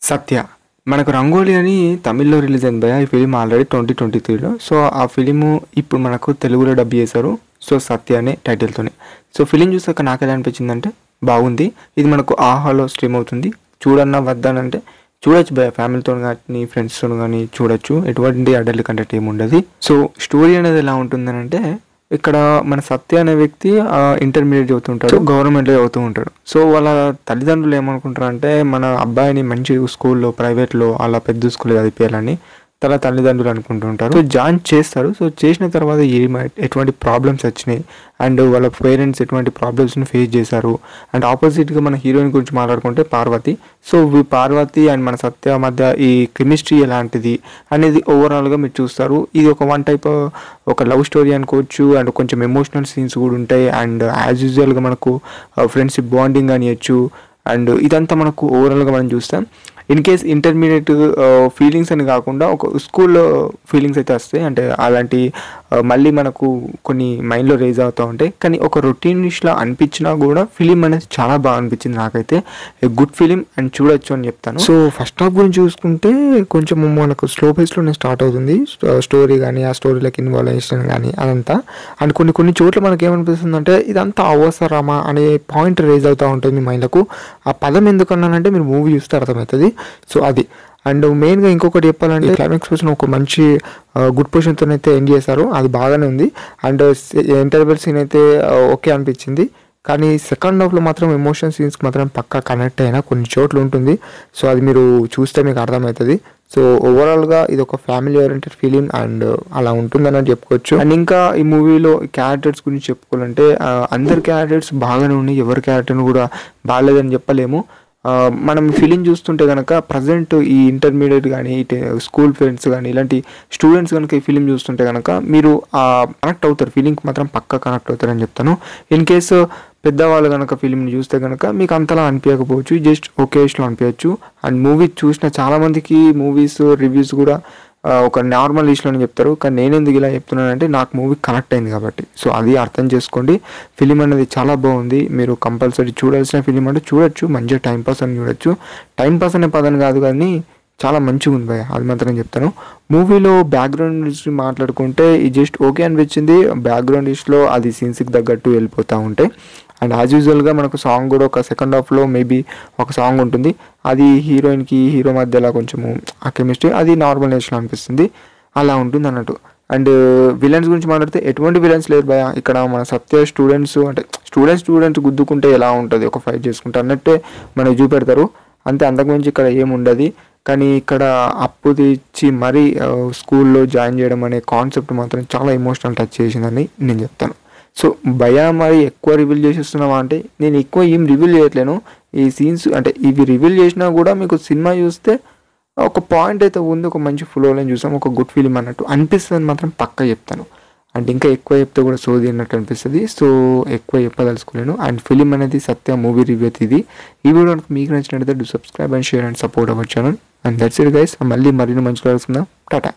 సత్య మనకు రంగోలి అని తమిళ్లో రిలీజ్ అయింది భయ్యా. ఈ ఫిలిం ఆల్రెడీ 2023లో. సో ఆ ఫిలిము ఇప్పుడు మనకు తెలుగులో డబ్ చేశారు. సో సత్య అనే టైటిల్తోనే. సో ఫిలిం చూసాక నాకు ఎలా అనిపించిందంటే బాగుంది. ఇది మనకు ఆహాలో స్ట్రీమ్ అవుతుంది. చూడన్నా వద్దానంటే చూడొచ్చు భయ్యా. ఫ్యామిలీతో కానీ ఫ్రెండ్స్తో కానీ చూడొచ్చు. ఎటువంటి అడల్ట్ కంటెంట్ ఏమి ఉండదు. సో స్టోరీ అనేది ఎలా ఉంటుందని అంటే, ఇక్కడ మన సత్య అనే వ్యక్తి ఇంటర్మీడియట్ చదువుతుంటాడు, గవర్నమెంట్లో చదువుతూ ఉంటాడు. సో వాళ్ళ తల్లిదండ్రులు ఏమనుకుంటారు అంటే, మన అబ్బాయిని మంచి స్కూల్లో ప్రైవేట్లో అలా పెద్ద స్కూల్లో చదివించాలని తన తల్లిదండ్రులు అనుకుంటుంటారు. సో జాయిన్ చేస్తారు. సో చేసిన తర్వాత ఎటువంటి ప్రాబ్లమ్స్ వచ్చినాయి అండ్ వాళ్ళ పేరెంట్స్ ఎటువంటి ప్రాబ్లమ్స్ని ఫేస్ చేశారు. అండ్ ఆపోజిట్గా మన హీరోయిన్ గురించి మాట్లాడుకుంటే పార్వతి. సో పార్వతి అండ్ మన సత్య మధ్య ఈ కెమిస్ట్రీ ఎలాంటిది అనేది ఓవరాల్గా మీరు చూస్తారు. ఇది ఒక టైప్ ఒక లవ్ స్టోరీ అనుకోవచ్చు. అండ్ కొంచెం ఎమోషనల్ సీన్స్ కూడా ఉంటాయి. అండ్ యాజ్ యూజువల్గా మనకు ఫ్రెండ్షిప్ బాండింగ్ అనియచ్చు. అండ్ ఇదంతా మనకు ఓవరాల్గా మనం చూస్తాం. ఇన్ కేస్ ఇంటర్మీడియట్ ఫీలింగ్స్ అని కాకుండా ఒక స్కూల్లో ఫీలింగ్స్ అయితే వస్తాయి. అంటే అలాంటి మళ్ళీ మనకు కొన్ని మైండ్లో రేజ్ అవుతూ ఉంటాయి. కానీ ఒక రొటీనిష్లా అనిపించినా కూడా ఫిలిం అనేది చాలా బాగా అనిపించింది నాకైతే. గుడ్ ఫిలిం అండ్ చూడొచ్చు అని చెప్తాను. సో ఫస్ట్ హాఫ్ గురించి చూసుకుంటే కొంచెం మనకు స్లో పేస్లోనే స్టార్ట్ అవుతుంది. స్టోరీ కానీ ఆ స్టోరీలోకి ఇన్వాల్వ్ కానీ అదంతా. అండ్ కొన్ని చోట్ల మనకి ఏమనిపిస్తుంది అంటే ఇదంతా అవసరమా అనే పాయింట్ రేజ్ అవుతూ ఉంటుంది మీ మైండ్లకు. ఆ పదం ఎందుకన్నానంటే మీరు మూవీ చూస్తే అర్థమవుతుంది. సో అది. అండ్ మెయిన్గా ఇంకొకటి చెప్పాలంటే క్లైమాక్స్ కోసం ఒక మంచి గుడ్ పొజిషన్తో అయితే ఎండ్ చేశారు. అది బాగానే ఉంది. అండ్ ఇంటర్వెల్ సీన్ అయితే ఓకే అనిపించింది. కానీ సెకండ్ హాఫ్లో మాత్రం ఎమోషన్ సీన్స్కి మాత్రం పక్కా కనెక్ట్ అయినా కొన్ని చోట్ల ఉంటుంది. సో అది మీరు చూస్తే మీకు అర్థమవుతుంది. సో ఓవరాల్గా ఇది ఒక ఫ్యామిలీ ఓరియంటెడ్ ఫిలిం అండ్ అలా ఉంటుందని చెప్పుకోవచ్చు. అండ్ ఇంకా ఈ మూవీలో క్యారెక్టర్స్ గురించి చెప్పుకోవాలంటే అందరి క్యారెక్టర్స్ బాగానే ఉన్నాయి. ఎవరి క్యారెక్టర్ని కూడా బాగాలేదని చెప్పలేము. మనం ఫిలిం చూస్తుంటే కనుక ప్రజెంట్ ఈ ఇంటర్మీడియట్ కానీ స్కూల్ ఫ్రెండ్స్ కానీ ఇలాంటి స్టూడెంట్స్ కనుక ఈ ఫిలిం చూస్తుంటే కనుక మీరు కనెక్ట్ అవుతారు. ఫిలింకి మాత్రం పక్కా కనెక్ట్ అవుతారని చెప్తాను. ఇన్ కేసు పెద్దవాళ్ళు కనుక ఫిలింని చూస్తే కనుక మీకు అంతలా అనిపించకపోవచ్చు, జస్ట్ ఒకేష్లో అనిపించవచ్చు. అండ్ మూవీ చూసిన చాలామందికి మూవీస్ రివ్యూస్ కూడా ఒక నార్మల్ ఇష్యూని చెప్తారు. కానీ నేను ఎందుకు ఇలా చెప్తున్నానంటే నాకు మూవీ కనెక్ట్ అయింది కాబట్టి. సో అది అర్థం చేసుకోండి. ఫిలిం అనేది చాలా బాగుంది. మీరు కంపల్సరీ చూడాల్సిన ఫిలిం అంటే చూడొచ్చు. మంచిగా టైంపాస్ అని చూడొచ్చు. టైంపాస్ అనే పదం కాదు కానీ చాలా మంచిగా ఉంది భయ్య, అది మాత్రం చెప్తాను. మూవీలో బ్యాక్గ్రౌండ్ మ్యూజిక్ మాట్లాడుకుంటే ఇది జస్ట్ ఓకే అనిపించింది. బ్యాక్గ్రౌండ్ మ్యూజిక్లో అది సీన్స్కి తగ్గట్టు వెళ్ళిపోతూ ఉంటాయి. అండ్ యాజ్ యూజువల్గా మనకు సాంగ్ కూడా ఒక సెకండ్ హాఫ్లో మేబీ ఒక సాంగ్ ఉంటుంది. అది హీరోయిన్కి హీరో మధ్యలో కొంచెము ఆ కెమిస్ట్రీ అది నార్మల్ నేషన్ అనిపిస్తుంది. అలా ఉంటుంది అన్నట్టు. అండ్ విలన్స్ గురించి మాట్లాడితే ఎటువంటి విలన్స్ లేరు భయ. ఇక్కడ మన సత్య స్టూడెంట్స్ అంటే స్టూడెంట్స్ గుద్దుకుంటే ఎలా ఉంటుంది, ఒక ఫైట్ చేసుకుంటే అన్నట్టే మనకి చూపెడతారు. అంతే, అంతకుమించి ఇక్కడ ఏముండదు. కానీ ఇక్కడ అప్పు తెచ్చి మరీ స్కూల్లో జాయిన్ చేయడం అనే కాన్సెప్ట్ మాత్రం చాలా ఎమోషనల్ టచ్ చేసిందని నేను చెప్తాను. సో భయ మరి ఎక్కువ రివీల్ చేసేస్తున్నావా అంటే నేను ఎక్కువ ఏం రివీల్ చేయట్లేను. ఈ సీన్స్ అంటే ఇవి రివీల్ చేసినా కూడా మీకు సినిమా చూస్తే ఒక పాయింట్ అయితే ఉంది, ఒక మంచి ఫ్లోలో చూసాం, ఒక గుడ్ ఫిలిం అన్నట్టు అనిపిస్తుంది మాత్రం పక్కా చెప్తాను. అండ్ ఇంకా ఎక్కువ చెప్తే కూడా సోది అన్నట్టు అనిపిస్తుంది. సో ఎక్కువ చెప్పదలుచుకోలేను. అండ్ ఫిలిం అనేది సత్య మూవీ రివ్యూ ఇది. ఈ వీడియో మీకు నచ్చినట్లయితే do subscribe and share and support our channel. And that's it guys. మళ్ళీ మరిన్ని మంచి కలుసుకుందాం. టాటా.